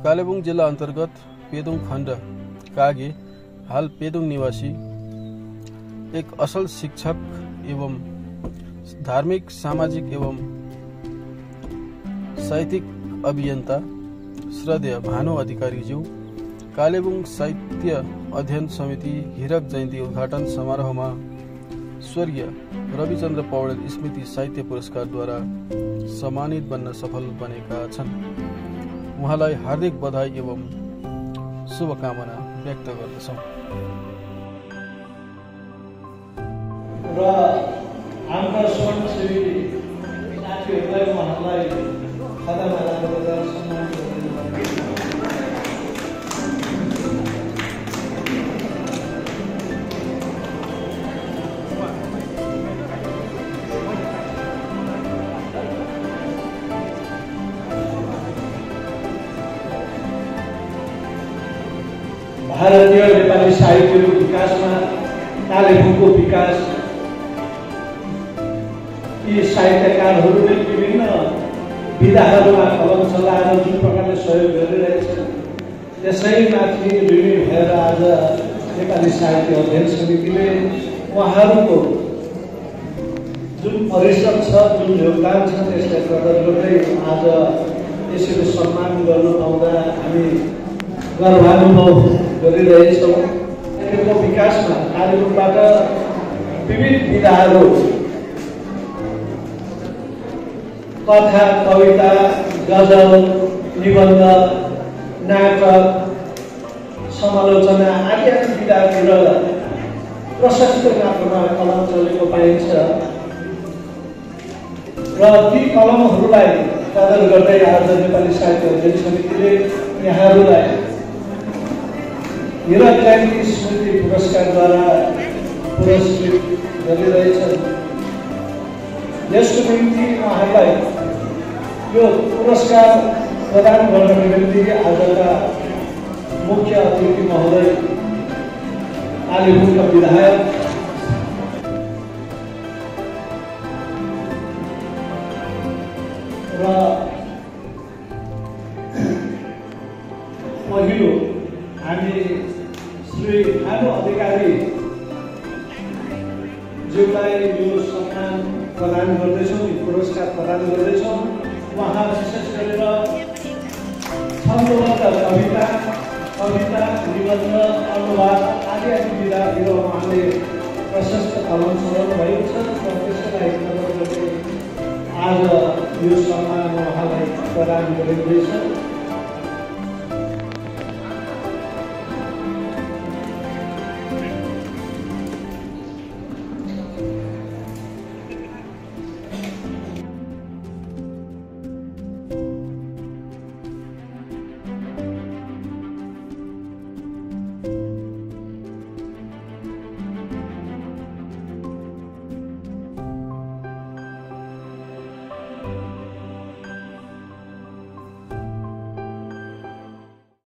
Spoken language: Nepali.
कालेबुङ जिल्ला अन्तर्गत पेदुङ खण्ड कागे हाल पेदुङ निवासी एक असल शिक्षक एवं धार्मिक सामाजिक एवं साहित्यिक अभियन्ता श्रद्धेय भानु अधिकारीज्यू कालेबुङ साहित्य अध्ययन समिति हिरक जयन्ती उद्घाटन समारोहमा स्वर्गीय रविचन्द्र पौडेल स्मृति साहित्य पुरस्कारद्वारा सम्मानित बन्न सफल बनेका छन्। उहाँलाई हार्दिक बधाई एवं शुभकामना व्यक्त गर्दछौँ। र हाम्रा स्वयंसेवी साथीहरूलाई उहाँलाई खदामा राखेर सम्मान भारतीय नेपाली साहित्यको विकासमा कालेबुङको विकास यी साहित्यकारहरूले विभिन्न विधाहरूमा कलम चलाएर जुन प्रकारले सहयोग गरिरहेछन् त्यसैमाथि ऋणी भएर आज नेपाली साहित्य अध्ययन समितिले उहाँहरूको जुन परिश्रम छ, जुन योगदान छ त्यसलाई प्रकट गर्दै आज यसरी सम्मान गर्न पाउँदा हामी गर्वानुभव गरिरहेछौँ। कालेबुङको विकासमा कालेबुङबाट विविध विधाहरू कथा, कविता, गजल, निबन्ध, नाटक, समालोचना आदि विधातिर प्रशस्त मात्रामा कलम चलेको पाइन्छ र ती कलमहरूलाई कदर गर्दै आज नेपाली साहित्य अध्ययन समितिले यहाँहरूलाई हिरक जयन्ती स्मृति पुरस्कारद्वारा पुरस्कृत गरिरहेछन्। यसको निम्ति उहाँलाई यो पुरस्कार प्रदान गर्नको निम्ति आजका मुख्य अतिथि महोदय कालेबुङका विधायक र पहिलो हामी श्री भानु अधिकारी ज्यूलाई यो सम्मान प्रदान गर्दैछौँ, पुरस्कार प्रदान गर्दैछौँ। उहाँ विशेष गरेर छन्दबद्ध कविता, निबन्ध, अनुवाद आदि विधातिर उहाँले प्रशस्त कलम चलाउनु भएको छ र त्यसलाई कदर गर्दै आज यो सम्मान उहाँलाई प्रदान गरिँदैछ।